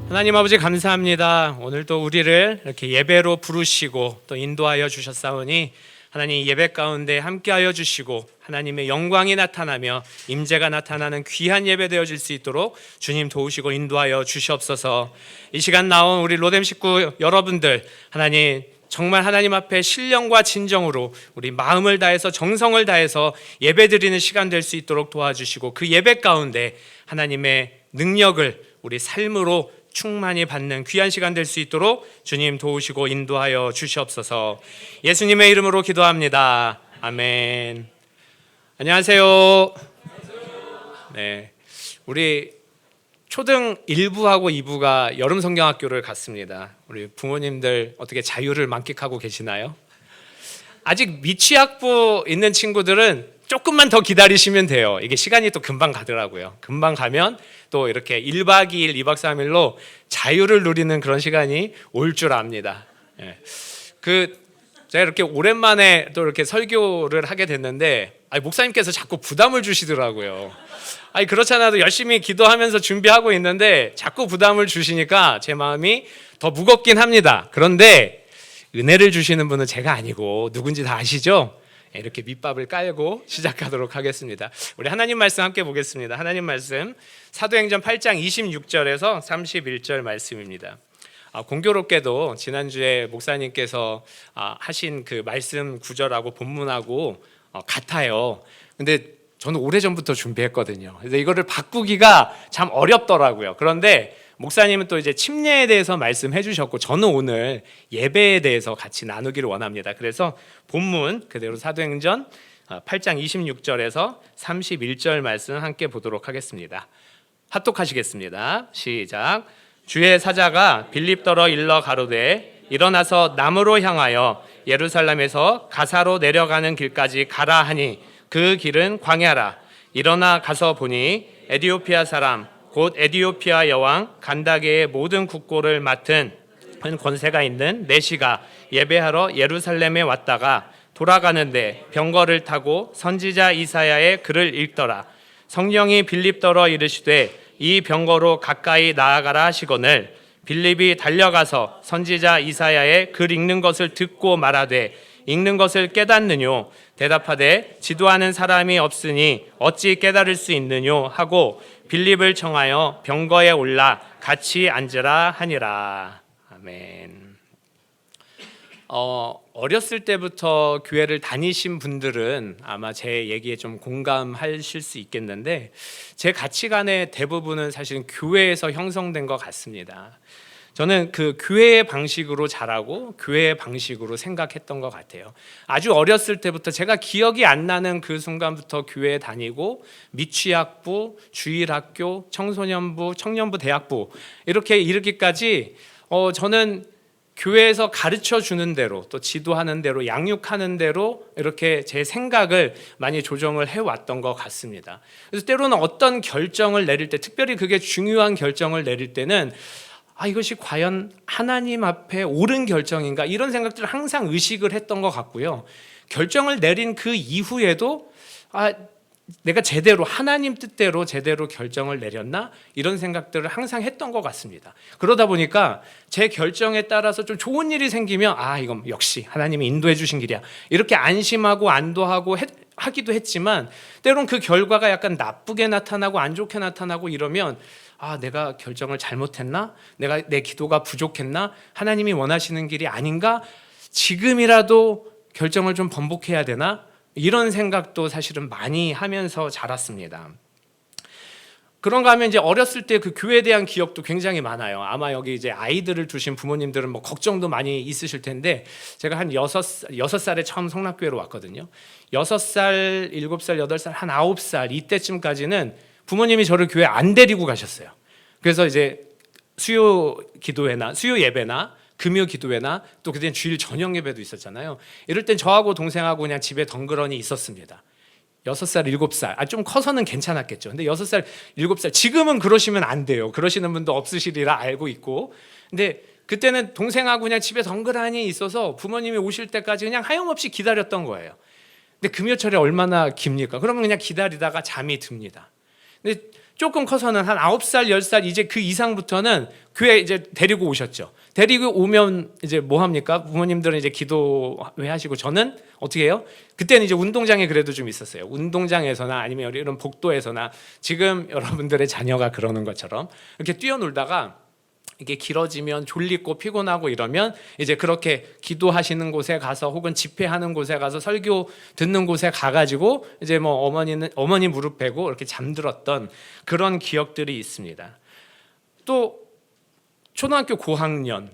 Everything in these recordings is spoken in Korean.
하나님 아버지 감사합니다. 오늘도 우리를 이렇게 예배로 부르시고 또 인도하여 주셨사오니 하나님 예배 가운데 함께하여 주시고 하나님의 영광이 나타나며 임재가 나타나는 귀한 예배 되어질 수 있도록 주님 도우시고 인도하여 주시옵소서. 이 시간 나온 우리 로뎀 식구 여러분들 하나님 정말 하나님 앞에 신령과 진정으로 우리 마음을 다해서 정성을 다해서 예배드리는 시간 될 수 있도록 도와주시고 그 예배 가운데 하나님의 능력을 우리 삶으로 충만히 받는 귀한 시간 될 수 있도록 주님 도우시고 인도하여 주시옵소서. 예수님의 이름으로 기도합니다. 아멘. 안녕하세요. 네, 우리 초등 1부하고 2부가 여름 성경학교를 갔습니다. 우리 부모님들 어떻게 자유를 만끽하고 계시나요? 아직 미취학부 있는 친구들은 조금만 더 기다리시면 돼요. 이게 시간이 또 금방 가더라고요. 금방 가면 또 이렇게 1박 2일, 2박 3일로 자유를 누리는 그런 시간이 올 줄 압니다. 제가 이렇게 오랜만에 또 이렇게 설교를 하게 됐는데 목사님께서 자꾸 부담을 주시더라고요. 그렇잖아도 열심히 기도하면서 준비하고 있는데 자꾸 부담을 주시니까 제 마음이 더 무겁긴 합니다. 그런데 은혜를 주시는 분은 제가 아니고 누군지 다 아시죠? 이렇게 밑밥을 깔고 시작하도록 하겠습니다. 우리 하나님 말씀 함께 보겠습니다. 하나님 말씀 사도행전 8장 26절에서 31절 말씀입니다. 공교롭게도 지난주에 목사님께서 하신 그 말씀 구절하고 본문하고 같아요. 근데 저는 오래전부터 준비했거든요. 그래서 이거를 바꾸기가 참 어렵더라고요. 그런데 목사님은 또 이제 침례에 대해서 말씀해 주셨고 저는 오늘 예배에 대해서 같이 나누기를 원합니다. 그래서 본문 그대로 사도행전 8장 26절에서 31절 말씀 함께 보도록 하겠습니다. 합독하시겠습니다. 시작. 주의 사자가 빌립더러 일러 가로되 일어나서 남으로 향하여 예루살렘에서 가사로 내려가는 길까지 가라 하니 그 길은 광야라. 일어나 가서 보니 에디오피아 사람 곧 에디오피아 여왕 간다게의 모든 국고를 맡은 권세가 있는 내시가 예배하러 예루살렘에 왔다가 돌아가는데 병거를 타고 선지자 이사야의 글을 읽더라. 성령이 빌립더러 이르시되 이 병거로 가까이 나아가라 하시거늘 빌립이 달려가서 선지자 이사야의 글 읽는 것을 듣고 말하되 읽는 것을 깨닫느뇨 대답하되 지도하는 사람이 없으니 어찌 깨달을 수 있느뇨 하고 빌립을 청하여 병거에 올라 같이 앉으라 하니라. 아멘. 어렸을 때부터 교회를 다니신 분들은 아마 제 얘기에 좀 공감하실 수 있겠는데 제 가치관의 대부분은 사실은 교회에서 형성된 것 같습니다. 저는 그 교회의 방식으로 자라고 교회의 방식으로 생각했던 것 같아요. 아주 어렸을 때부터 제가 기억이 안 나는 그 순간부터 교회에 다니고 미취학부, 주일학교, 청소년부, 청년부, 대학부 이렇게 이르기까지 저는 교회에서 가르쳐 주는 대로 또 지도하는 대로 양육하는 대로 이렇게 제 생각을 많이 조정을 해왔던 것 같습니다. 그래서 때로는 어떤 결정을 내릴 때 특별히 그게 중요한 결정을 내릴 때는 이것이 과연 하나님 앞에 옳은 결정인가 이런 생각들을 항상 의식을 했던 것 같고요. 결정을 내린 그 이후에도 내가 제대로 하나님 뜻대로 제대로 결정을 내렸나 이런 생각들을 항상 했던 것 같습니다. 그러다 보니까 제 결정에 따라서 좀 좋은 일이 생기면 이건 역시 하나님이 인도해 주신 길이야 이렇게 안심하고 안도하고 하기도 했지만 때론 그 결과가 약간 나쁘게 나타나고 안 좋게 나타나고 이러면 내가 결정을 잘못했나? 내 기도가 부족했나? 하나님이 원하시는 길이 아닌가? 지금이라도 결정을 좀 번복해야 되나? 이런 생각도 사실은 많이 하면서 자랐습니다. 그런가 하면 이제 어렸을 때 그 교회에 대한 기억도 굉장히 많아요. 아마 여기 이제 아이들을 두신 부모님들은 걱정도 많이 있으실 텐데 제가 한 6살에 처음 성락교회로 왔거든요. 6살, 7살, 8살, 한 9살 이때쯤까지는 부모님이 저를 교회 안 데리고 가셨어요. 그래서 이제 수요 기도회나 수요 예배나 금요 기도회나 또 그때는 주일 저녁 예배도 있었잖아요. 이럴 땐 저하고 동생하고 그냥 집에 덩그러니 있었습니다. 6살, 7살. 좀 커서는 괜찮았겠죠. 근데 6살, 7살. 지금은 그러시면 안 돼요. 그러시는 분도 없으시리라 알고 있고. 근데 그때는 동생하고 그냥 집에 덩그러니 있어서 부모님이 오실 때까지 그냥 하염없이 기다렸던 거예요. 근데 금요철에 얼마나 깁니까? 그러면 그냥 기다리다가 잠이 듭니다. 근데 조금 커서는 한 9살, 10살 이제 그 이상부터는 교회 이제 데리고 오셨죠. 데리고 오면 이제 뭐 합니까? 부모님들은 이제 기도회 하시고 저는 어떻게 해요? 그때는 이제 운동장에 그래도 좀 있었어요. 운동장에서나 아니면 이런 복도에서나 지금 여러분들의 자녀가 그러는 것처럼 이렇게 뛰어놀다가 이게 길어지면 졸리고 피곤하고 이러면 이제 그렇게 기도하시는 곳에 가서 혹은 집회하는 곳에 가서 설교 듣는 곳에 가가지고 이제 뭐 어머니 무릎 베고 이렇게 잠들었던 그런 기억들이 있습니다. 또 초등학교 고학년,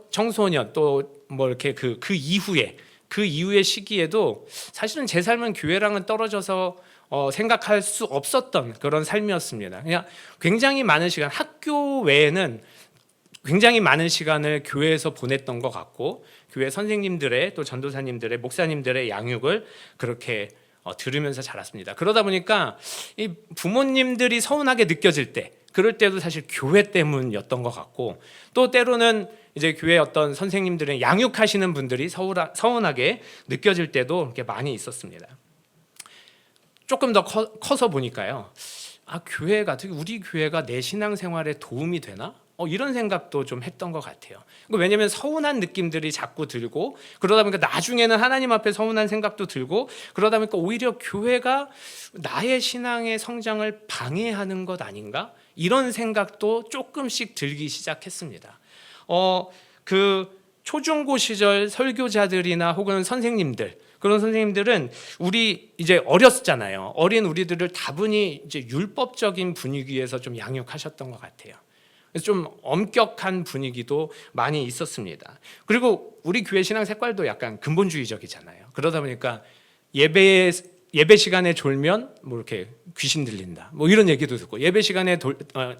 청소년 또 뭐 이렇게 그 이후의 시기에도 사실은 제 삶은 교회랑은 떨어져서 생각할 수 없었던 그런 삶이었습니다. 그냥 굉장히 많은 시간, 학교 외에는 굉장히 많은 시간을 교회에서 보냈던 것 같고 교회 선생님들의 또 전도사님들의 목사님들의 양육을 그렇게 들으면서 자랐습니다. 그러다 보니까 이 부모님들이 서운하게 느껴질 때 그럴 때도 사실 교회 때문이었던 것 같고 또 때로는 이제 교회 어떤 선생님들은 양육하시는 분들이 서운하게 느껴질 때도 이렇게 많이 있었습니다. 조금 더 커서 보니까요. 교회가 특히 우리 교회가 내 신앙생활에 도움이 되나? 이런 생각도 좀 했던 것 같아요. 왜냐하면 서운한 느낌들이 자꾸 들고 그러다 보니까 나중에는 하나님 앞에 서운한 생각도 들고 그러다 보니까 오히려 교회가 나의 신앙의 성장을 방해하는 것 아닌가? 이런 생각도 조금씩 들기 시작했습니다. 그 초중고 시절 설교자들이나 혹은 선생님들 그런 선생님들은 우리 이제 어렸잖아요. 어린 우리들을 다분히 이제 율법적인 분위기에서 좀 양육하셨던 것 같아요. 그래서 좀 엄격한 분위기도 많이 있었습니다. 그리고 우리 교회 신앙 색깔도 약간 근본주의적이잖아요. 그러다 보니까 예배 시간에 졸면 뭐 이렇게 귀신 들린다. 뭐 이런 얘기도 듣고 예배 시간에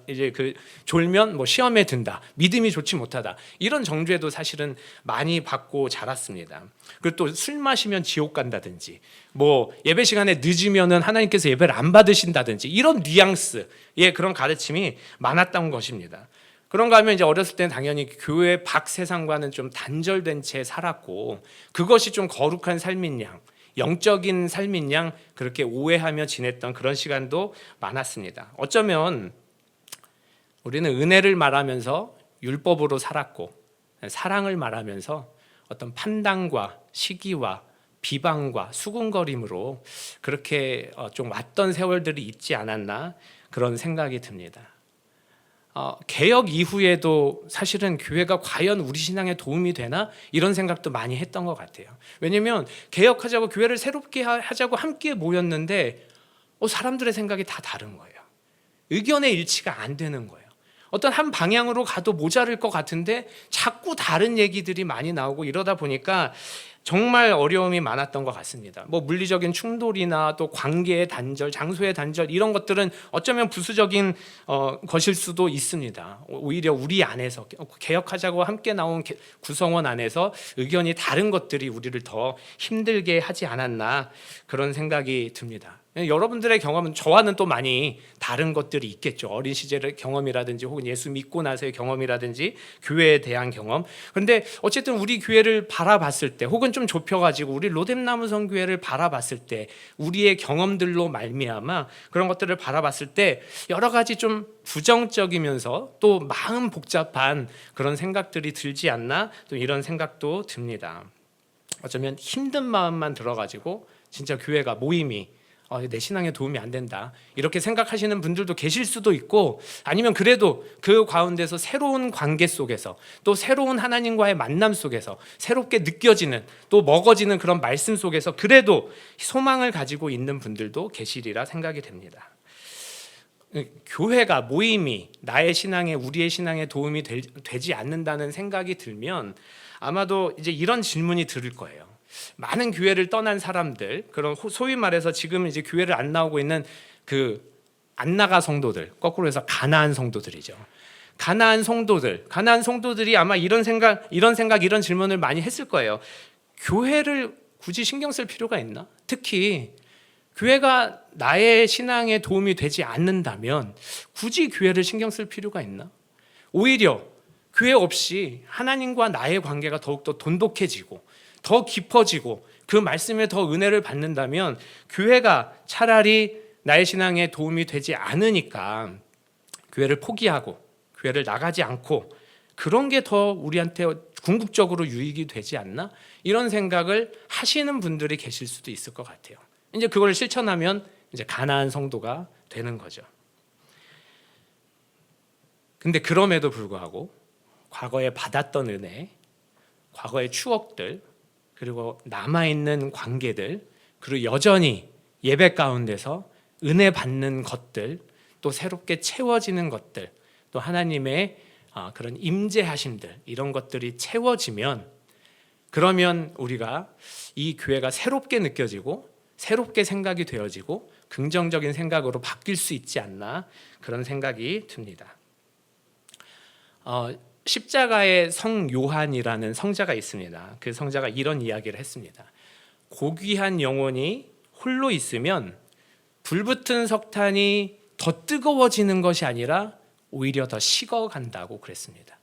이제 그 졸면 뭐 시험에 든다. 믿음이 좋지 못하다. 이런 정죄도 사실은 많이 받고 자랐습니다. 그리고 또 술 마시면 지옥 간다든지 뭐 예배 시간에 늦으면은 하나님께서 예배를 안 받으신다든지 이런 뉘앙스의 그런 가르침이 많았던 것입니다. 그런가 하면 이제 어렸을 때는 당연히 교회 밖 세상과는 좀 단절된 채 살았고 그것이 좀 거룩한 삶인 양 영적인 삶인 양 그렇게 오해하며 지냈던 그런 시간도 많았습니다. 어쩌면 우리는 은혜를 말하면서 율법으로 살았고 사랑을 말하면서 어떤 판단과 시기와 비방과 수군거림으로 그렇게 좀 왔던 세월들이 있지 않았나 그런 생각이 듭니다. 개혁 이후에도 사실은 교회가 과연 우리 신앙에 도움이 되나 이런 생각도 많이 했던 것 같아요. 왜냐하면 개혁하자고 교회를 새롭게 하자고 함께 모였는데 사람들의 생각이 다 다른 거예요. 의견의 일치가 안 되는 거예요. 어떤 한 방향으로 가도 모자랄 것 같은데 자꾸 다른 얘기들이 많이 나오고 이러다 보니까 정말 어려움이 많았던 것 같습니다. 뭐 물리적인 충돌이나 또 관계의 단절, 장소의 단절 이런 것들은 어쩌면 부수적인 것일 수도 있습니다. 오히려 우리 안에서 개혁하자고 함께 나온 구성원 안에서 의견이 다른 것들이 우리를 더 힘들게 하지 않았나 그런 생각이 듭니다. 여러분들의 경험은 저와는 또 많이 다른 것들이 있겠죠. 어린 시절의 경험이라든지 혹은 예수 믿고 나서의 경험이라든지 교회에 대한 경험. 그런데 어쨌든 우리 교회를 바라봤을 때 혹은 좀 좁혀가지고 우리 로뎀나무 성교회를 바라봤을 때 우리의 경험들로 말미암아 그런 것들을 바라봤을 때 여러 가지 좀 부정적이면서 또 마음 복잡한 그런 생각들이 들지 않나 또 이런 생각도 듭니다. 어쩌면 힘든 마음만 들어가지고 진짜 교회가 모임이 내 신앙에 도움이 안 된다 이렇게 생각하시는 분들도 계실 수도 있고 아니면 그래도 그 가운데서 새로운 관계 속에서 또 새로운 하나님과의 만남 속에서 새롭게 느껴지는 또 먹어지는 그런 말씀 속에서 그래도 소망을 가지고 있는 분들도 계시리라 생각이 됩니다. 교회가 모임이 나의 신앙에 우리의 신앙에 도움이 되지 않는다는 생각이 들면 아마도 이제 이런 질문이 들을 거예요. 많은 교회를 떠난 사람들, 그런 소위 말해서 지금 이제 교회를 안 나오고 있는 그 안 나가 성도들, 거꾸로 해서 가나안 성도들이죠. 가나안 성도들이 아마 이런 질문을 많이 했을 거예요. 교회를 굳이 신경 쓸 필요가 있나? 특히 교회가 나의 신앙에 도움이 되지 않는다면 굳이 교회를 신경 쓸 필요가 있나? 오히려 교회 없이 하나님과 나의 관계가 더욱더 돈독해지고 더 깊어지고 그 말씀에 더 은혜를 받는다면 교회가 차라리 나의 신앙에 도움이 되지 않으니까 교회를 포기하고 교회를 나가지 않고 그런 게 더 우리한테 궁극적으로 유익이 되지 않나? 이런 생각을 하시는 분들이 계실 수도 있을 것 같아요. 이제 그걸 실천하면 이제 가나안 성도가 되는 거죠. 근데 그럼에도 불구하고 과거에 받았던 은혜, 과거의 추억들, 그리고 남아있는 관계들, 그리고 여전히 예배 가운데서 은혜 받는 것들, 또 새롭게 채워지는 것들, 또 하나님의 그런 임재하심들, 이런 것들이 채워지면 그러면 우리가 이 교회가 새롭게 느껴지고 새롭게 생각이 되어지고 긍정적인 생각으로 바뀔 수 있지 않나, 그런 생각이 듭니다. 십자가의 성 요한이라는 성자가 있습니다. 그 성자가 이런 이야기를 했습니다. 고귀한 영혼이 홀로 있으면 불붙은 석탄이 더 뜨거워지는 것이 아니라 오히려 더 식어간다고 그랬습니다.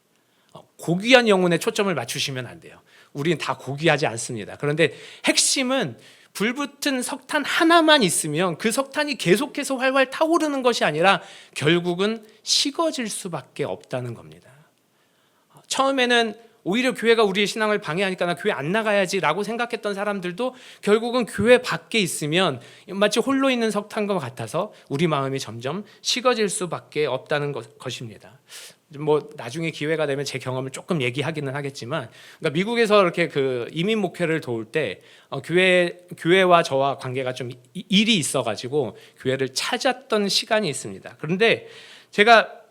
고귀한 영혼에 초점을 맞추시면 안 돼요. 우리는 다 고귀하지 않습니다. 그런데 핵심은 불붙은 석탄 하나만 있으면 그 석탄이 계속해서 활활 타오르는 것이 아니라 결국은 식어질 수밖에 없다는 겁니다. 처음에는 오히려 교회가 우리의 신앙을 방해하니까 나 교회 안 나가야지 라고 생각했던 사람들도 결국은 교회 밖에 있으면 마치 홀로 있는 석탄과 같아서 우리 마음이 점점 식어질 수밖에 없다는 것입니다. 뭐 나중에 기회가 되면 제 경험을 조금 얘기하기는 하겠지만, 그러니까 미국에서 이렇게 그 이민 목회를 도울 때 교회와 저와 관계가 좀 일이 있어가지고 교회를 찾았던 시간이 있습니다. 그런데 제가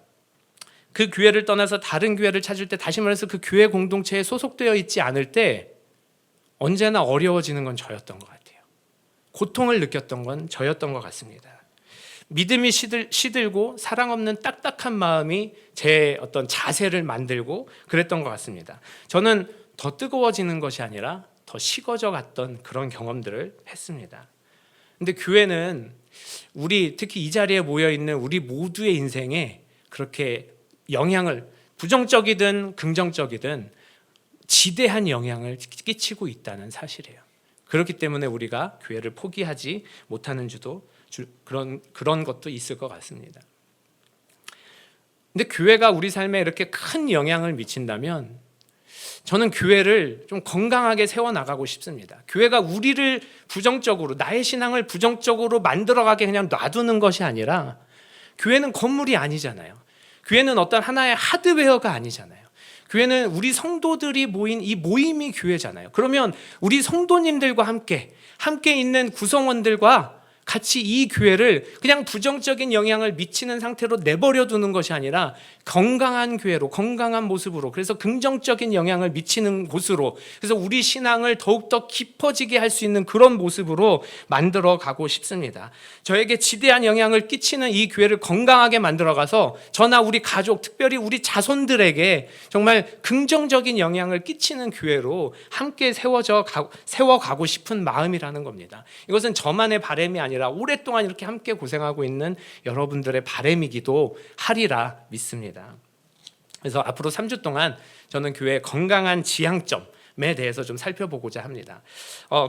그 교회를 떠나서 다른 교회를 찾을 때, 다시 말해서 그 교회 공동체에 소속되어 있지 않을 때 언제나 어려워지는 건 저였던 것 같아요. 고통을 느꼈던 건 저였던 것 같습니다. 믿음이 시들고 사랑 없는 딱딱한 마음이 제 어떤 자세를 만들고 그랬던 것 같습니다. 저는 더 뜨거워지는 것이 아니라 더 식어져 갔던 그런 경험들을 했습니다. 근데 교회는 우리, 특히 이 자리에 모여 있는 우리 모두의 인생에 그렇게 영향을, 부정적이든 긍정적이든 지대한 영향을 끼치고 있다는 사실이에요. 그렇기 때문에 우리가 교회를 포기하지 못하는 그런 것도 있을 것 같습니다. 근데 교회가 우리 삶에 이렇게 큰 영향을 미친다면 저는 교회를 좀 건강하게 세워나가고 싶습니다. 교회가 우리를 부정적으로, 나의 신앙을 부정적으로 만들어가게 그냥 놔두는 것이 아니라, 교회는 건물이 아니잖아요. 교회는 어떤 하나의 하드웨어가 아니잖아요. 교회는 우리 성도들이 모인 이 모임이 교회잖아요. 그러면 우리 성도님들과 함께 있는 구성원들과 같이 이 교회를 그냥 부정적인 영향을 미치는 상태로 내버려 두는 것이 아니라 건강한 교회로, 건강한 모습으로, 그래서 긍정적인 영향을 미치는 곳으로, 그래서 우리 신앙을 더욱더 깊어지게 할 수 있는 그런 모습으로 만들어 가고 싶습니다. 저에게 지대한 영향을 끼치는 이 교회를 건강하게 만들어 가서 저나 우리 가족, 특별히 우리 자손들에게 정말 긍정적인 영향을 끼치는 교회로 함께 세워가고 싶은 마음이라는 겁니다. 이것은 저만의 바람이 아니라 오랫동안 이렇게 함께 고생하고 있는 여러분들의 바람이기도 하리라 믿습니다. 그래서 앞으로 3주 동안 저는 교회의 건강한 지향점에 대해서 좀 살펴보고자 합니다.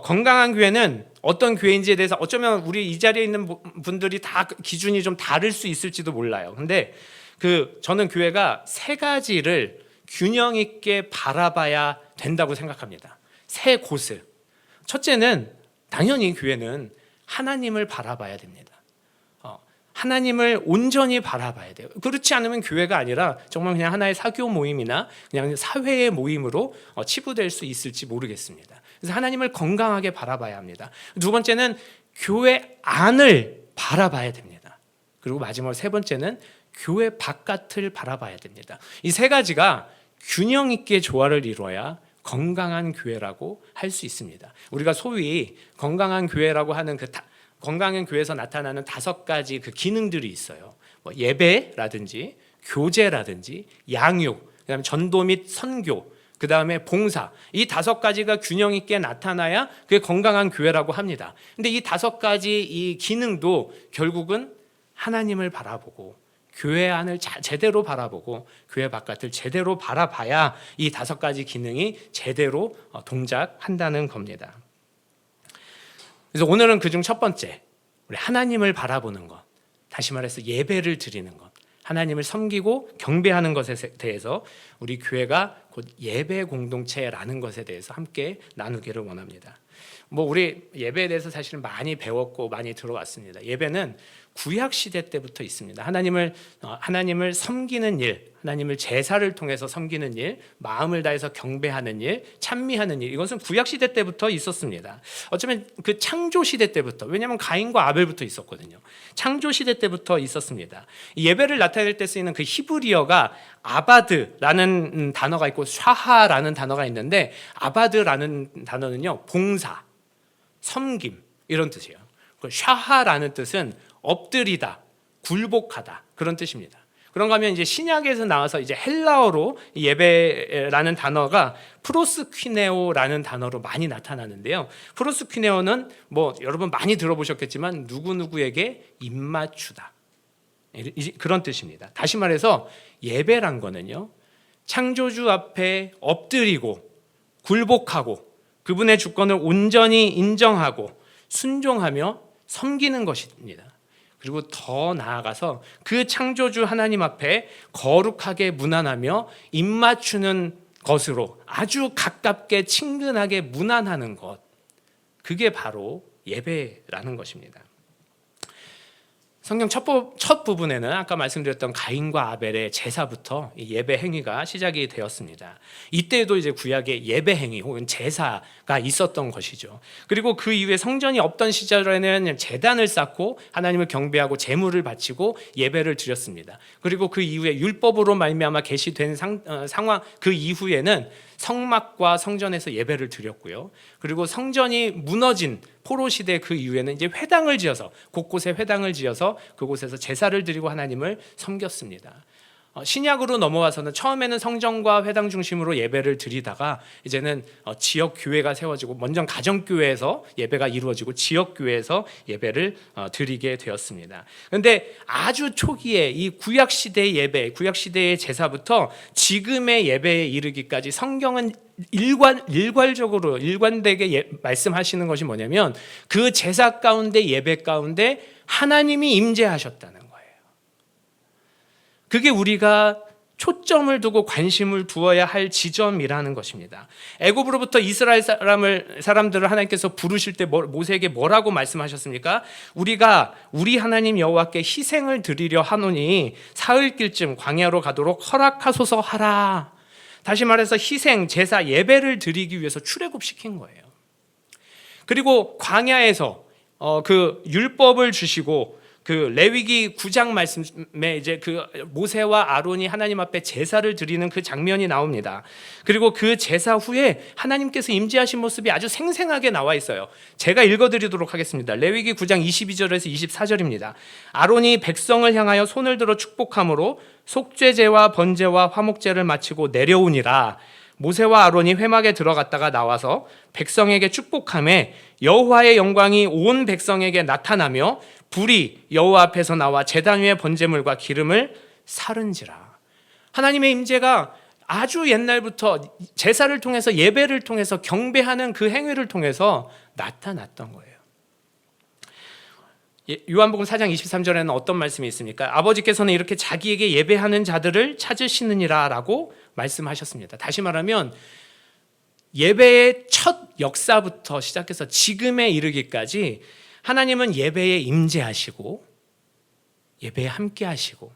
건강한 교회는 어떤 교회인지에 대해서 어쩌면 우리 이 자리에 있는 분들이 다 기준이 좀 다를 수 있을지도 몰라요. 근데 저는 교회가 세 가지를 균형 있게 바라봐야 된다고 생각합니다. 세 곳을. 첫째는 당연히 교회는 하나님을 바라봐야 됩니다. 하나님을 온전히 바라봐야 돼요. 그렇지 않으면 교회가 아니라 정말 그냥 하나의 사교 모임이나 그냥 사회의 모임으로 치부될 수 있을지 모르겠습니다. 그래서 하나님을 건강하게 바라봐야 합니다. 두 번째는 교회 안을 바라봐야 됩니다. 그리고 마지막으로 세 번째는 교회 바깥을 바라봐야 됩니다. 이 세 가지가 균형 있게 조화를 이루어야 건강한 교회라고 할 수 있습니다. 우리가 소위 건강한 교회라고 하는 건강한 교회에서 나타나는 5가지 그 기능들이 있어요. 뭐 예배라든지 교제라든지 양육, 그다음에 전도 및 선교, 그다음에 봉사, 이 5가지가 균형 있게 나타나야 그게 건강한 교회라고 합니다. 근데 이 5가지 이 기능도 결국은 하나님을 바라보고 교회 안을 제대로 바라보고 교회 바깥을 제대로 바라봐야 이 5가지 기능이 제대로 동작한다는 겁니다. 그래서 오늘은 그중 첫 번째, 우리 하나님을 바라보는 것, 다시 말해서 예배를 드리는 것, 하나님을 섬기고 경배하는 것에 대해서 우리 교회가 곧 예배 공동체라는 것에 대해서 함께 나누기를 원합니다. 우리 예배에 대해서 사실은 많이 배웠고 많이 들어왔습니다. 예배는 구약 시대 때부터 있습니다. 하나님을 섬기는 일, 하나님을 제사를 통해서 섬기는 일, 마음을 다해서 경배하는 일, 찬미하는 일, 이것은 구약 시대 때부터 있었습니다. 어쩌면 그 창조 시대 때부터, 왜냐하면 가인과 아벨부터 있었거든요. 창조 시대 때부터 있었습니다. 예배를 나타낼 때 쓰이는 그 히브리어가 아바드라는 단어가 있고 샤하라는 단어가 있는데, 아바드라는 단어는요, 봉사, 섬김 이런 뜻이에요. 샤하라는 뜻은 엎드리다, 굴복하다 그런 뜻입니다. 그런가 하면 이제 신약에서 나와서 이제 헬라어로 예배라는 단어가 프로스퀴네오라는 단어로 많이 나타나는데요. 프로스퀴네오는 여러분 많이 들어보셨겠지만 누구누구에게 입맞추다, 그런 뜻입니다. 다시 말해서 예배란 거는요, 창조주 앞에 엎드리고 굴복하고 그분의 주권을 온전히 인정하고 순종하며 섬기는 것입니다. 그리고 더 나아가서 그 창조주 하나님 앞에 거룩하게 문안하며 입맞추는 것으로 아주 가깝게 친근하게 문안하는 것, 그게 바로 예배라는 것입니다. 성경 첫 부분에는 아까 말씀드렸던 가인과 아벨의 제사부터 예배 행위가 시작이 되었습니다. 이때도 이제 구약의 예배 행위 혹은 제사가 있었던 것이죠. 그리고 그 이후에 성전이 없던 시절에는 제단을 쌓고 하나님을 경배하고 제물을 바치고 예배를 드렸습니다. 그리고 그 이후에 율법으로 말미암아 계시된 상황, 그 이후에는 성막과 성전에서 예배를 드렸고요. 그리고 성전이 무너진 포로 시대 그 이후에는 이제 회당을 지어서, 곳곳에 회당을 지어서 그곳에서 제사를 드리고 하나님을 섬겼습니다. 신약으로 넘어와서는 처음에는 성전과 회당 중심으로 예배를 드리다가 이제는 지역 교회가 세워지고, 먼저 가정 교회에서 예배가 이루어지고 지역 교회에서 예배를 드리게 되었습니다. 그런데 아주 초기에 이 구약 시대의 예배, 구약 시대의 제사부터 지금의 예배에 이르기까지 성경은 일괄적으로 일관되게 말씀하시는 것이 뭐냐면, 그 제사 가운데 예배 가운데 하나님이 임재하셨다는 거예요. 그게 우리가 초점을 두고 관심을 두어야 할 지점이라는 것입니다. 애굽으로부터 이스라엘 사람들을 하나님께서 부르실 때 모세에게 뭐라고 말씀하셨습니까? 우리가 우리 하나님 여호와께 희생을 드리려 하노니 사흘길쯤 광야로 가도록 허락하소서 하라. 다시 말해서 희생, 제사, 예배를 드리기 위해서 출애굽시킨 거예요. 그리고 광야에서 그 율법을 주시고, 그 레위기 9장 말씀에 이제 그 모세와 아론이 하나님 앞에 제사를 드리는 그 장면이 나옵니다. 그리고 그 제사 후에 하나님께서 임재하신 모습이 아주 생생하게 나와 있어요. 제가 읽어드리도록 하겠습니다. 레위기 9장 22절에서 24절입니다. 아론이 백성을 향하여 손을 들어 축복함으로 속죄제와 번제와 화목제를 마치고 내려오니라. 모세와 아론이 회막에 들어갔다가 나와서 백성에게 축복하매 여호와의 영광이 온 백성에게 나타나며 불이 여호와 앞에서 나와 제단 위에 번제물과 기름을 사른지라. 하나님의 임재가 아주 옛날부터 제사를 통해서, 예배를 통해서, 경배하는 그 행위를 통해서 나타났던 거예요. 요한복음 4장 23절에는 어떤 말씀이 있습니까? 아버지께서는 이렇게 자기에게 예배하는 자들을 찾으시느니라 라고 말씀하셨습니다. 다시 말하면 예배의 첫 역사부터 시작해서 지금에 이르기까지 하나님은 예배에 임재하시고 예배에 함께 하시고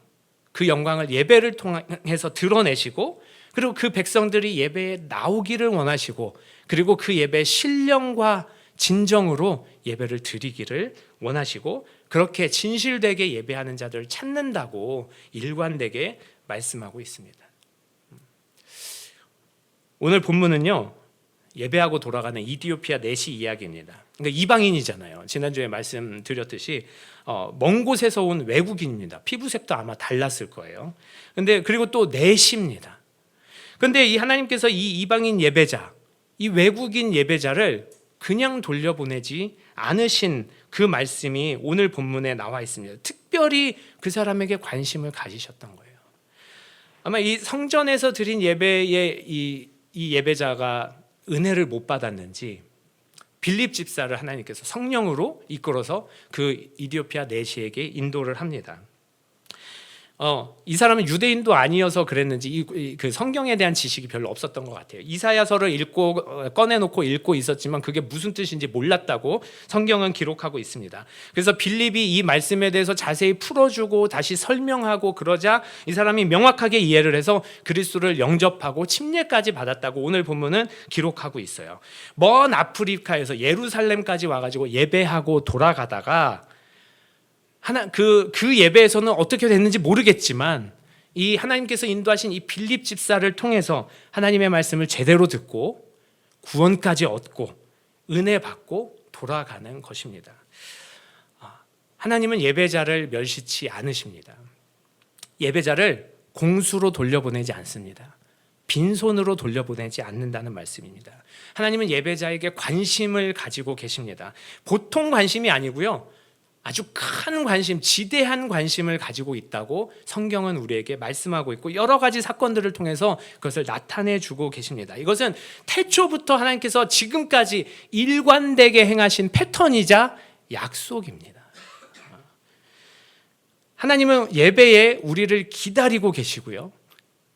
그 영광을 예배를 통해서 드러내시고, 그리고 그 백성들이 예배에 나오기를 원하시고, 그리고 그 예배의 신령과 진정으로 예배를 드리기를 원하시고, 그렇게 진실되게 예배하는 자들을 찾는다고 일관되게 말씀하고 있습니다. 오늘 본문은요, 예배하고 돌아가는 이디오피아 내시 이야기입니다. 그러니까 이방인이잖아요. 지난주에 말씀드렸듯이 먼 곳에서 온 외국인입니다. 피부색도 아마 달랐을 거예요. 근데 그리고 또 내시입니다. 그런데 이 하나님께서 이 이방인 예배자, 이 외국인 예배자를 그냥 돌려보내지 않으신 그 말씀이 오늘 본문에 나와 있습니다. 특별히 그 사람에게 관심을 가지셨던 거예요. 아마 이 성전에서 드린 예배의 이 예배자가 은혜를 못 받았는지, 빌립 집사를 하나님께서 성령으로 이끌어서 그 이디오피아 내시에게 인도를 합니다. 이 사람은 유대인도 아니어서 그랬는지 그 성경에 대한 지식이 별로 없었던 것 같아요. 이사야서를 꺼내놓고 읽고 있었지만 그게 무슨 뜻인지 몰랐다고 성경은 기록하고 있습니다. 그래서 빌립이 이 말씀에 대해서 자세히 풀어주고 다시 설명하고 그러자 이 사람이 명확하게 이해를 해서 그리스도를 영접하고 침례까지 받았다고 오늘 본문은 기록하고 있어요. 먼 아프리카에서 예루살렘까지 와가지고 예배하고 돌아가다가 그 예배에서는 어떻게 됐는지 모르겠지만 이 하나님께서 인도하신 이 빌립 집사를 통해서 하나님의 말씀을 제대로 듣고 구원까지 얻고 은혜 받고 돌아가는 것입니다. 하나님은 예배자를 멸시치 않으십니다. 예배자를 공수로 돌려보내지 않습니다. 빈손으로 돌려보내지 않는다는 말씀입니다. 하나님은 예배자에게 관심을 가지고 계십니다. 보통 관심이 아니고요, 아주 큰 관심, 지대한 관심을 가지고 있다고 성경은 우리에게 말씀하고 있고 여러 가지 사건들을 통해서 그것을 나타내 주고 계십니다. 이것은 태초부터 하나님께서 지금까지 일관되게 행하신 패턴이자 약속입니다. 하나님은 예배에 우리를 기다리고 계시고요,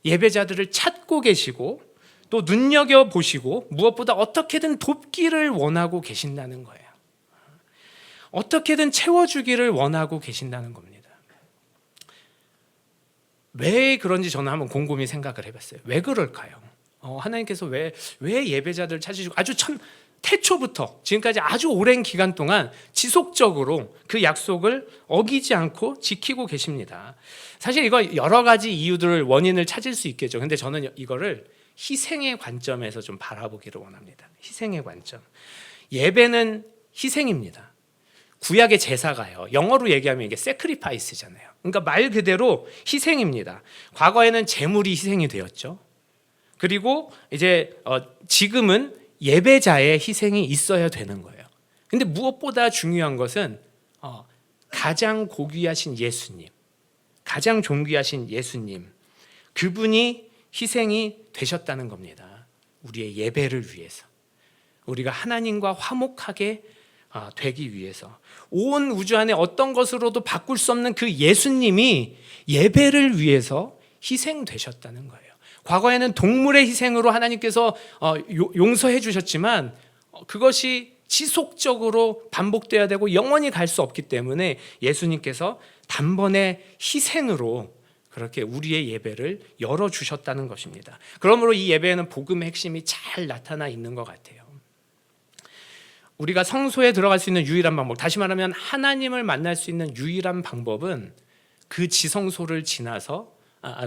예배자들을 찾고 계시고 또 눈여겨보시고 무엇보다 어떻게든 돕기를 원하고 계신다는 거예요. 어떻게든 채워주기를 원하고 계신다는 겁니다. 왜 그런지 저는 한번 곰곰이 생각을 해봤어요. 왜 그럴까요? 하나님께서 왜 예배자들을 찾으시고 아주 태초부터 지금까지 아주 오랜 기간 동안 지속적으로 그 약속을 어기지 않고 지키고 계십니다. 사실 이거 여러 가지 이유들을 원인을 찾을 수 있겠죠. 근데 저는 이거를 희생의 관점에서 좀 바라보기를 원합니다. 희생의 관점. 예배는 희생입니다. 구약의 제사가요, 영어로 얘기하면 이게 sacrifice잖아요. 그러니까 말 그대로 희생입니다. 과거에는 제물이 희생이 되었죠. 그리고 이제 지금은 예배자의 희생이 있어야 되는 거예요. 근데 무엇보다 중요한 것은 가장 고귀하신 예수님, 가장 존귀하신 예수님, 그분이 희생이 되셨다는 겁니다. 우리의 예배를 위해서, 우리가 하나님과 화목하게 되기 위해서, 온 우주 안에 어떤 것으로도 바꿀 수 없는 그 예수님이 예배를 위해서 희생되셨다는 거예요. 과거에는 동물의 희생으로 하나님께서 용서해 주셨지만 그것이 지속적으로 반복돼야 되고 영원히 갈 수 없기 때문에 예수님께서 단번에 희생으로 그렇게 우리의 예배를 열어주셨다는 것입니다. 그러므로 이 예배에는 복음의 핵심이 잘 나타나 있는 것 같아요. 우리가 성소에 들어갈 수 있는 유일한 방법, 다시 말하면 하나님을 만날 수 있는 유일한 방법은 그 지성소를 지나서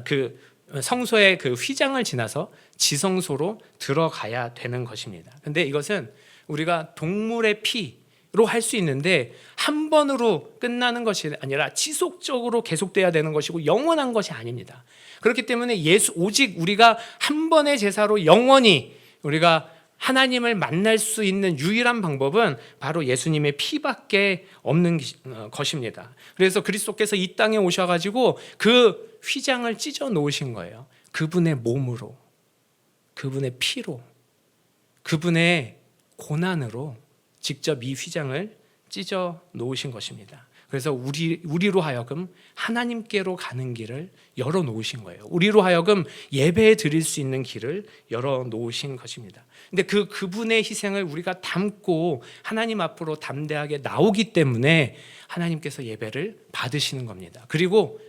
그 성소의 그 휘장을 지나서 지성소로 들어가야 되는 것입니다. 근데 이것은 우리가 동물의 피로 할 수 있는데 한 번으로 끝나는 것이 아니라 지속적으로 계속돼야 되는 것이고 영원한 것이 아닙니다. 그렇기 때문에 오직 우리가 한 번의 제사로 영원히 우리가 하나님을 만날 수 있는 유일한 방법은 바로 예수님의 피밖에 없는 것입니다. 그래서 그리스도께서 이 땅에 오셔가지고 그 휘장을 찢어 놓으신 거예요. 그분의 몸으로, 그분의 피로, 그분의 고난으로 직접 이 휘장을 찢어 놓으신 것입니다. 그래서 우리로 하여금 하나님께로 가는 길을 열어 놓으신 거예요. 우리로 하여금 예배 드릴 수 있는 길을 열어 놓으신 것입니다. 근데 그분의 희생을 우리가 담고 하나님 앞으로 담대하게 나오기 때문에 하나님께서 예배를 받으시는 겁니다. 그리고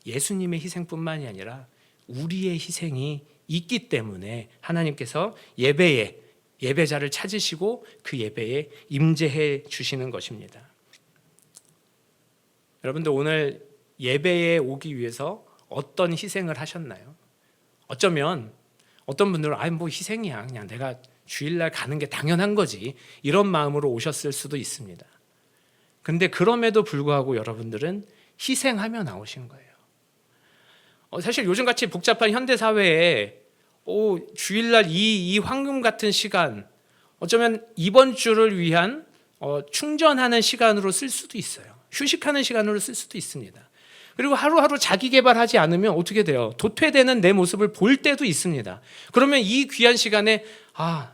예수님의 희생뿐만이 아니라 우리의 희생이 있기 때문에 하나님께서 예배자를 찾으시고 그 예배에 임재해 주시는 것입니다. 여러분들 오늘 예배에 오기 위해서 어떤 희생을 하셨나요? 어쩌면 어떤 분들은 뭐 희생이야, 그냥 내가 주일날 가는 게 당연한 거지, 이런 마음으로 오셨을 수도 있습니다. 근데 그럼에도 불구하고 여러분들은 희생하며 나오신 거예요. 사실 요즘같이 복잡한 현대사회에 주일날 이 황금 같은 시간, 어쩌면 이번 주를 위한 충전하는 시간으로 쓸 수도 있어요. 휴식하는 시간으로 쓸 수도 있습니다. 그리고 하루하루 자기 개발하지 않으면 어떻게 돼요? 도태되는 내 모습을 볼 때도 있습니다. 그러면 이 귀한 시간에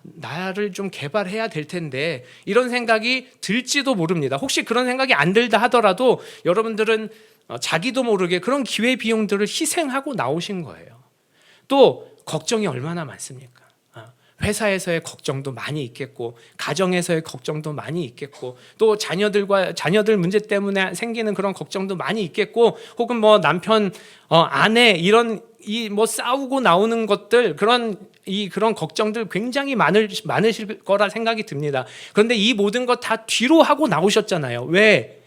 나를 좀 개발해야 될 텐데 이런 생각이 들지도 모릅니다. 혹시 그런 생각이 안 들다 하더라도 여러분들은 자기도 모르게 그런 기회비용들을 희생하고 나오신 거예요. 또 걱정이 얼마나 많습니까? 회사에서의 걱정도 많이 있겠고, 가정에서의 걱정도 많이 있겠고, 또 자녀들 문제 때문에 생기는 그런 걱정도 많이 있겠고, 혹은 뭐 남편, 아내 이런 뭐 싸우고 나오는 것들, 그런 걱정들 굉장히 많으실 거라 생각이 듭니다. 그런데 이 모든 것 다 뒤로 하고 나오셨잖아요. 왜?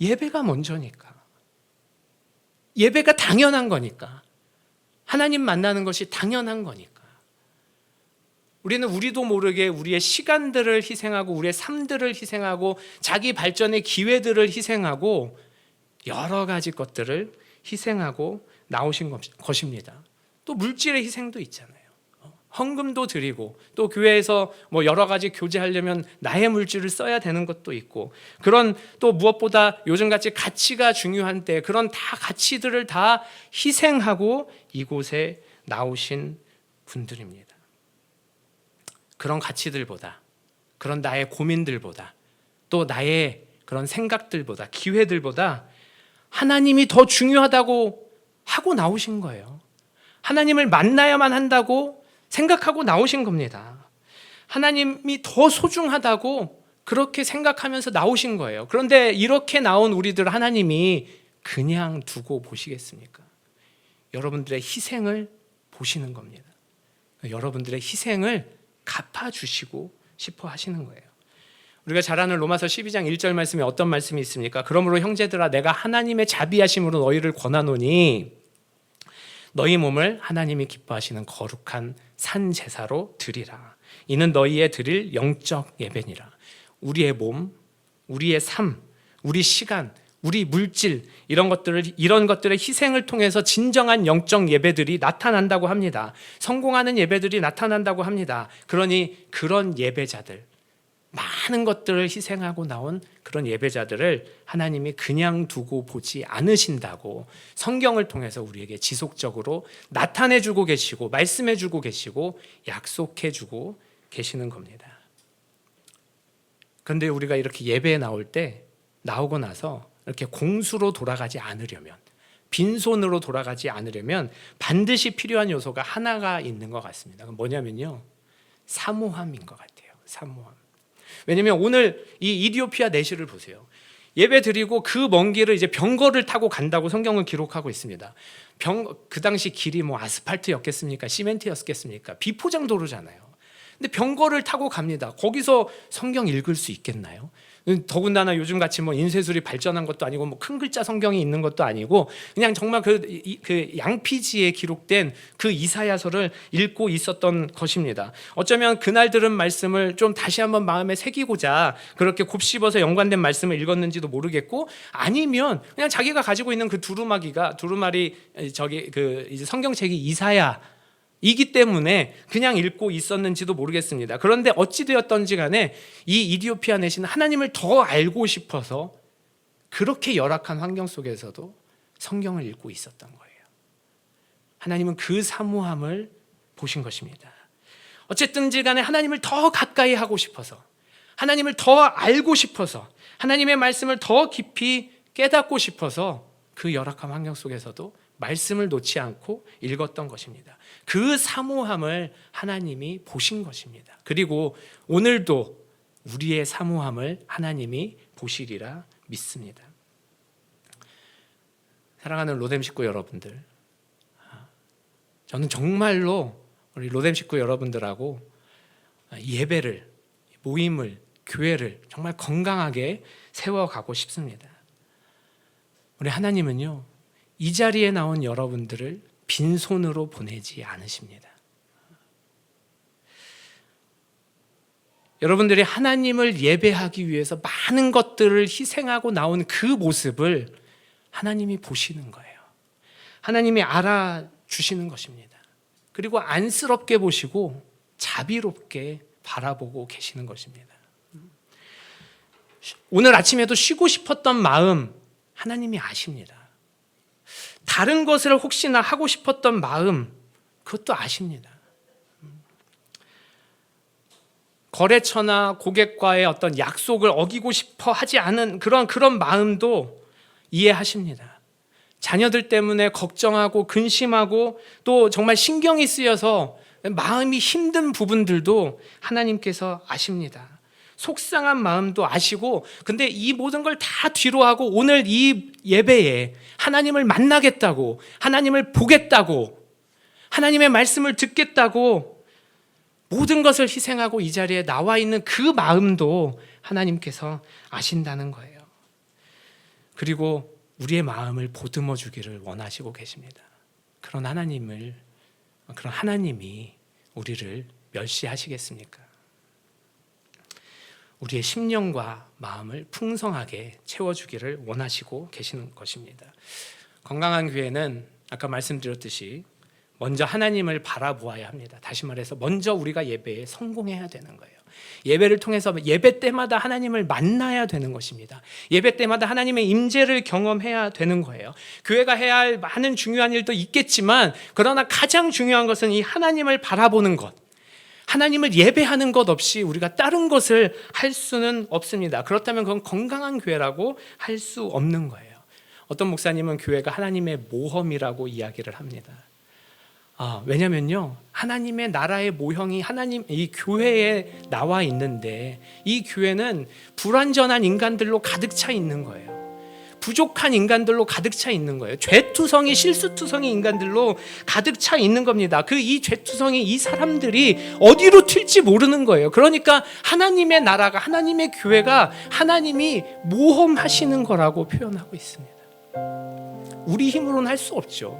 예배가 먼저니까. 예배가 당연한 거니까. 하나님 만나는 것이 당연한 거니까. 우리는 우리도 모르게 우리의 시간들을 희생하고 우리의 삶들을 희생하고 자기 발전의 기회들을 희생하고 여러 가지 것들을 희생하고 나오신 것입니다. 또 물질의 희생도 있잖아요. 헌금도 드리고 또 교회에서 뭐 여러 가지 교제하려면 나의 물질을 써야 되는 것도 있고, 그런 또 무엇보다 요즘같이 가치가 중요한 때 그런 다 가치들을 다 희생하고 이곳에 나오신 분들입니다. 그런 가치들보다, 그런 나의 고민들보다, 또 나의 그런 생각들보다, 기회들보다 하나님이 더 중요하다고 하고 나오신 거예요. 하나님을 만나야만 한다고 생각하고 나오신 겁니다. 하나님이 더 소중하다고 그렇게 생각하면서 나오신 거예요. 그런데 이렇게 나온 우리들 하나님이 그냥 두고 보시겠습니까? 여러분들의 희생을 보시는 겁니다. 여러분들의 희생을 갚아주시고 싶어 하시는 거예요. 우리가 잘 아는 로마서 12장 1절 말씀에 어떤 말씀이 있습니까? 그러므로 형제들아, 내가 하나님의 자비하심으로 너희를 권하노니 너희 몸을 하나님이 기뻐하시는 거룩한 산 제사로 드리라. 이는 너희의 드릴 영적 예배니라. 우리의 몸, 우리의 삶, 우리 시간, 우리 물질, 이런 것들의 희생을 통해서 진정한 영적 예배들이 나타난다고 합니다. 성공하는 예배들이 나타난다고 합니다. 그러니 그런 예배자들, 많은 것들을 희생하고 나온 그런 예배자들을 하나님이 그냥 두고 보지 않으신다고 성경을 통해서 우리에게 지속적으로 나타내주고 계시고 말씀해주고 계시고 약속해주고 계시는 겁니다. 그런데 우리가 이렇게 예배에 나오고 나서 이렇게 공수로 돌아가지 않으려면, 빈손으로 돌아가지 않으려면 반드시 필요한 요소가 하나가 있는 것 같습니다. 뭐냐면요, 사모함인 것 같아요. 사모함. 왜냐하면 오늘 이 이디오피아 내시를 보세요. 예배 드리고 그 먼 길을 이제 병거를 타고 간다고 성경은 기록하고 있습니다. 그 당시 길이 뭐 아스팔트였겠습니까? 시멘트였겠습니까? 비포장 도로잖아요. 근데 병거를 타고 갑니다. 거기서 성경 읽을 수 있겠나요? 더군다나 요즘같이 뭐 인쇄술이 발전한 것도 아니고 뭐 큰 글자 성경이 있는 것도 아니고 그냥 정말 그 양피지에 기록된 그 이사야서를 읽고 있었던 것입니다. 어쩌면 그날 들은 말씀을 좀 다시 한번 마음에 새기고자 그렇게 곱씹어서 연관된 말씀을 읽었는지도 모르겠고, 아니면 그냥 자기가 가지고 있는 그 두루마리 이제 성경책이 이사야 이기 때문에 그냥 읽고 있었는지도 모르겠습니다. 그런데 어찌 되었던지 간에 이 이디오피아 내시는 하나님을 더 알고 싶어서 그렇게 열악한 환경 속에서도 성경을 읽고 있었던 거예요. 하나님은 그 사모함을 보신 것입니다. 어쨌든지 간에 하나님을 더 가까이 하고 싶어서, 하나님을 더 알고 싶어서, 하나님의 말씀을 더 깊이 깨닫고 싶어서 그 열악한 환경 속에서도 말씀을 놓지 않고 읽었던 것입니다. 그 사모함을 하나님이 보신 것입니다. 그리고 오늘도 우리의 사모함을 하나님이 보시리라 믿습니다. 사랑하는 로뎀 식구 여러분들, 저는 정말로 우리 로뎀 식구 여러분들하고 예배를, 모임을, 교회를 정말 건강하게 세워가고 싶습니다. 우리 하나님은요, 이 자리에 나온 여러분들을 빈손으로 보내지 않으십니다. 여러분들이 하나님을 예배하기 위해서 많은 것들을 희생하고 나온 그 모습을 하나님이 보시는 거예요. 하나님이 알아주시는 것입니다. 그리고 안쓰럽게 보시고 자비롭게 바라보고 계시는 것입니다. 오늘 아침에도 쉬고 싶었던 마음 하나님이 아십니다. 다른 것을 혹시나 하고 싶었던 마음, 그것도 아십니다. 거래처나 고객과의 어떤 약속을 어기고 싶어 하지 않은 그런 마음도 이해하십니다. 자녀들 때문에 걱정하고 근심하고 또 정말 신경이 쓰여서 마음이 힘든 부분들도 하나님께서 아십니다. 속상한 마음도 아시고, 근데 이 모든 걸 다 뒤로 하고 오늘 이 예배에 하나님을 만나겠다고, 하나님을 보겠다고, 하나님의 말씀을 듣겠다고 모든 것을 희생하고 이 자리에 나와 있는 그 마음도 하나님께서 아신다는 거예요. 그리고 우리의 마음을 보듬어 주기를 원하시고 계십니다. 그런 하나님이 우리를 멸시하시겠습니까? 우리의 심령과 마음을 풍성하게 채워주기를 원하시고 계시는 것입니다. 건강한 교회는 아까 말씀드렸듯이 먼저 하나님을 바라보아야 합니다. 다시 말해서 먼저 우리가 예배에 성공해야 되는 거예요. 예배를 통해서 예배 때마다 하나님을 만나야 되는 것입니다. 예배 때마다 하나님의 임재를 경험해야 되는 거예요. 교회가 해야 할 많은 중요한 일도 있겠지만, 그러나 가장 중요한 것은 이 하나님을 바라보는 것, 하나님을 예배하는 것 없이 우리가 다른 것을 할 수는 없습니다. 그렇다면 그건 건강한 교회라고 할 수 없는 거예요. 어떤 목사님은 교회가 하나님의 모험이라고 이야기를 합니다. 왜냐면요, 하나님의 나라의 모형이 이 교회에 나와 있는데, 이 교회는 불완전한 인간들로 가득 차 있는 거예요. 부족한 인간들로 가득 차 있는 거예요. 죄투성이, 실수투성이 인간들로 가득 차 있는 겁니다. 이 죄투성이, 이 사람들이 어디로 튈지 모르는 거예요. 그러니까 하나님의 나라가, 하나님의 교회가 하나님이 모험하시는 거라고 표현하고 있습니다. 우리 힘으로는 할 수 없죠.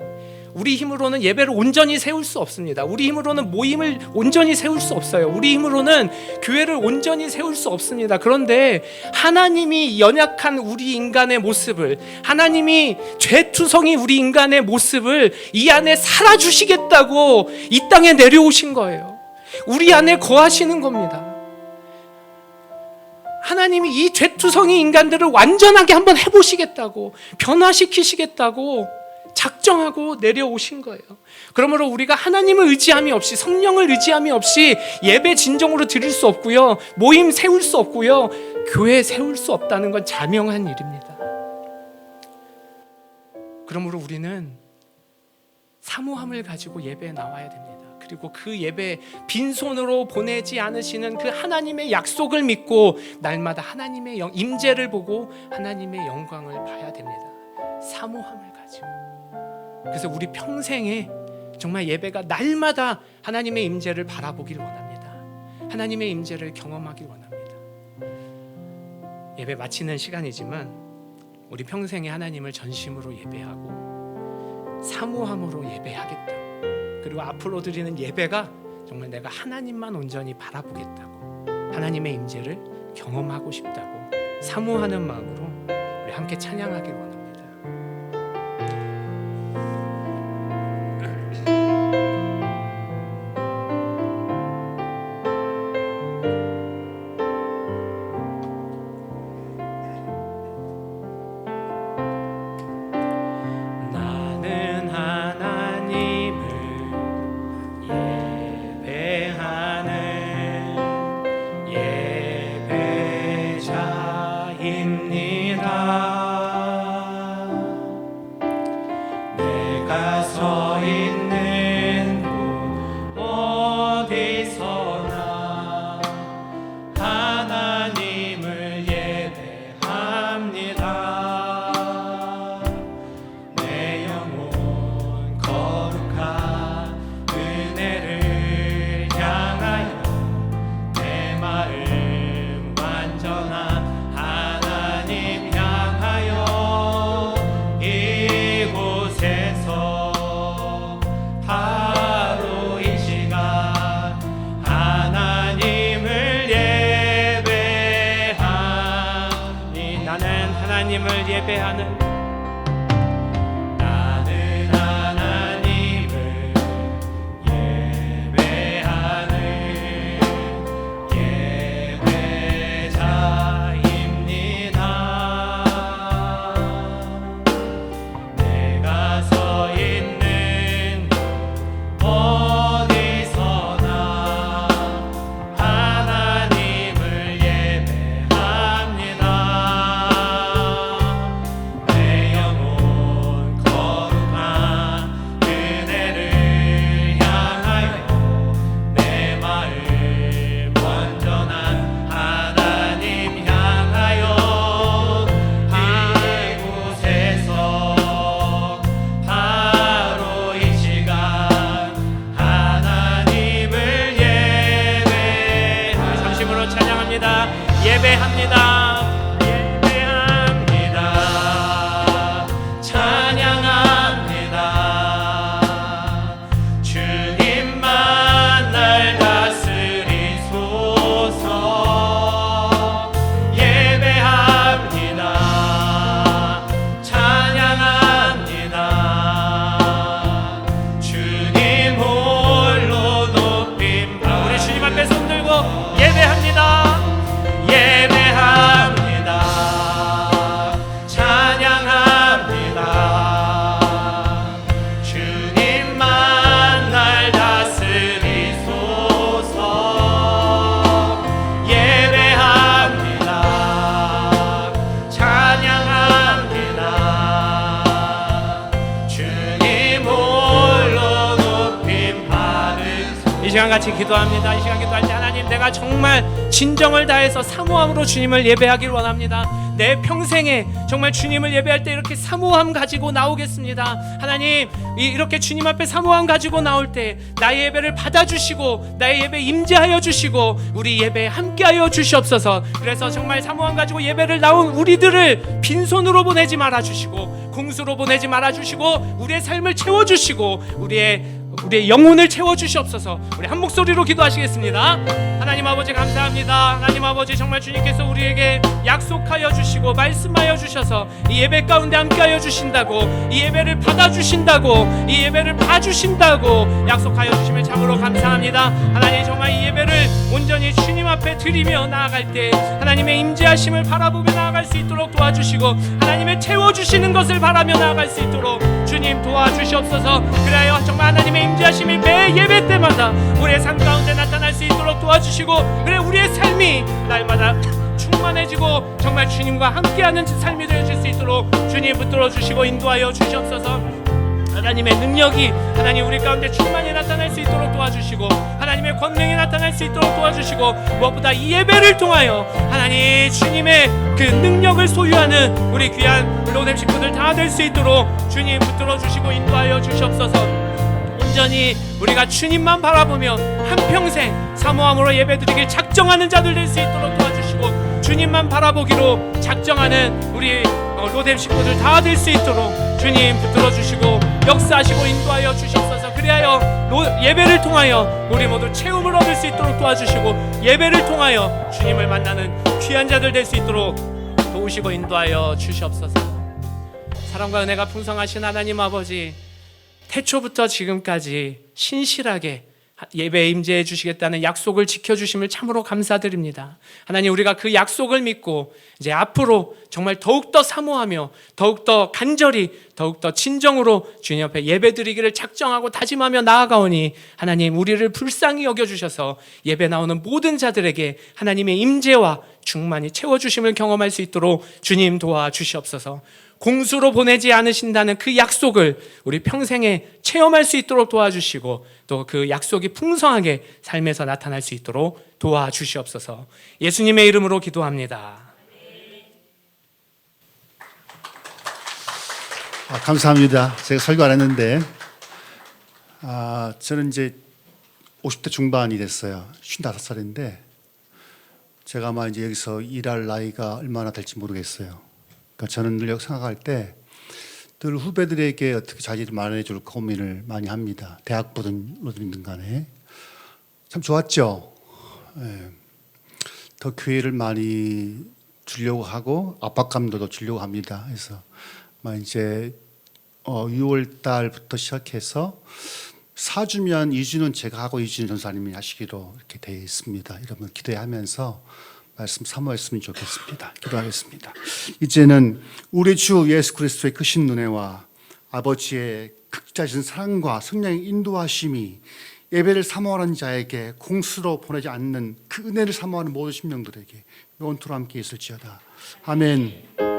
우리 힘으로는 예배를 온전히 세울 수 없습니다. 우리 힘으로는 모임을 온전히 세울 수 없어요. 우리 힘으로는 교회를 온전히 세울 수 없습니다. 그런데 하나님이 연약한 우리 인간의 모습을, 하나님이 죄투성이 우리 인간의 모습을 이 안에 살아주시겠다고 이 땅에 내려오신 거예요. 우리 안에 거하시는 겁니다. 하나님이 이 죄투성이 인간들을 완전하게 한번 해보시겠다고, 변화시키시겠다고 작정하고 내려오신 거예요. 그러므로 우리가 하나님을 의지함이 없이, 성령을 의지함이 없이 예배 진정으로 드릴 수 없고요, 모임 세울 수 없고요, 교회 세울 수 없다는 건 자명한 일입니다. 그러므로 우리는 사모함을 가지고 예배에 나와야 됩니다. 그리고 그 예배 빈손으로 보내지 않으시는 그 하나님의 약속을 믿고 날마다 하나님의 임재를 보고 하나님의 영광을 봐야 됩니다. 사모함을 가지고. 그래서 우리 평생에 정말 예배가 날마다 하나님의 임재를 바라보길 원합니다. 하나님의 임재를 경험하길 원합니다. 예배 마치는 시간이지만 우리 평생에 하나님을 전심으로 예배하고 사모함으로 예배하겠다. 그리고 앞으로 드리는 예배가 정말 내가 하나님만 온전히 바라보겠다고, 하나님의 임재를 경험하고 싶다고 사모하는 마음으로 우리 함께 찬양하길 원합니다. 하나님을 예배하는, 나는 하나님을 예배하는 예배자입니다. 내가 서 있는 곳 어디서나 하나님 예배합니다. 예배합니다. 찬양합니다. 주님만 날 다스리소서. 예배합니다. 찬양합니다. 주님 홀로 높임. 우리 주님 앞에 손 들고 예배합니다. 예배합니다. 찬양합니다. 주님만 날 다스리소서. 예배합니다. 찬양합니다. 주님 홀로 높임 받으소서. 이 시간 같이 기도합니다. 이 시간 기도할 때 하나님, 내가 정말 진정을 다해서 사모함으로 주님을 예배하길 원합니다. 내 평생에 정말 주님을 예배할 때 이렇게 사모함 가지고 나오겠습니다. 하나님, 이렇게 주님 앞에 사모함 가지고 나올 때 나의 예배를 받아주시고 나의 예배 임재하여 주시고 우리 예배에 함께하여 주시옵소서. 그래서 정말 사모함 가지고 예배를 나온 우리들을 빈손으로 보내지 말아주시고 공수로 보내지 말아주시고 우리의 삶을 채워주시고 우리의 영혼을 채워주시옵소서. 우리 한 목소리로 기도하시겠습니다. 하나님 아버지 감사합니다. 하나님 아버지, 정말 주님께서 우리에게 약속하여 주시고 말씀하여 주셔서 이 예배 가운데 함께하여 주신다고, 이 예배를 받아주신다고, 이 예배를 봐주신다고 약속하여 주심을 참으로 감사합니다. 하나님, 정말 이 예배를 온전히 주님 앞에 드리며 나아갈 때 하나님의 임재하심을 바라보며 나아갈 수 있도록 도와주시고 하나님의 채워주시는 것을 바라며 나아갈 수 있도록 주님 도와주시옵소서. 그래야 정말 하나님의 임재하심이 매 예배 때마다 우리의 삶 가운데 나타날 수 있도록 도와주시고, 그래 우리의 삶이 날마다 충만해지고 정말 주님과 함께하는 삶이 되어질 수 있도록 주님 붙들어 주시고 인도하여 주시옵소서. 하나님의 능력이 하나님 우리 가운데 충만히 나타날 수 있도록 도와주시고 하나님의 권능이 나타날 수 있도록 도와주시고, 무엇보다 이 예배를 통하여 하나님 주님의 그 능력을 소유하는 우리 귀한 로뎀 식구들 다 될 수 있도록 주님 붙들어 주시고 인도하여 주시옵소서. 온전히 우리가 주님만 바라보며 한평생 사모함으로 예배드리길 작정하는 자들 될 수 있도록 도와주시고, 주님만 바라보기로 작정하는 우리 로뎀 식구들 다 될 수 있도록 주님 붙들어 주시고 역사하시고 인도하여 주시옵소서. 그리하여 예배를 통하여 우리 모두 체험을 얻을 수 있도록 도와주시고, 예배를 통하여 주님을 만나는 귀한 자들 될 수 있도록 도우시고 인도하여 주시옵소서. 사랑과 은혜가 풍성하신 하나님 아버지, 태초부터 지금까지 신실하게 예배에 임재해 주시겠다는 약속을 지켜주심을 참으로 감사드립니다. 하나님, 우리가 그 약속을 믿고 이제 앞으로 정말 더욱더 사모하며 더욱더 간절히 더욱더 진정으로 주님 앞에 예배드리기를 작정하고 다짐하며 나아가오니 하나님, 우리를 불쌍히 여겨주셔서 예배 나오는 모든 자들에게 하나님의 임재와 충만히 채워주심을 경험할 수 있도록 주님 도와주시옵소서. 공수로 보내지 않으신다는 그 약속을 우리 평생에 체험할 수 있도록 도와주시고, 또 그 약속이 풍성하게 삶에서 나타날 수 있도록 도와주시옵소서. 예수님의 이름으로 기도합니다. 감사합니다. 제가 설교 안 했는데 저는 이제 50대 중반이 됐어요. 55살인데 제가 아마 이제 여기서 일할 나이가 얼마나 될지 모르겠어요. 그러니까 저는 늘 생각할 때 늘 후배들에게 어떻게 자리를 마련해 줄 고민을 많이 합니다. 대학부든 어디든 간에. 참 좋았죠. 예. 더 기회를 많이 주려고 하고 압박감도 더 주려고 합니다. 그래서 이제 6월 달부터 시작해서 4주면 2주는 제가 하고 2주는 전사님이 하시기로 이렇게 되어 있습니다. 여러분 기도하면서 말씀 사모했으면 좋겠습니다. 기도하겠습니다. 이제는 우리 주 예수 그리스도의 크신 은혜와 아버지의 극자신 사랑과 성령의 인도하심이 예배를 사모하는 자에게 공수로 보내지 않는 그 은혜를 사모하는 모든 심령들에게 영원토록 함께 있을지어다. 아멘.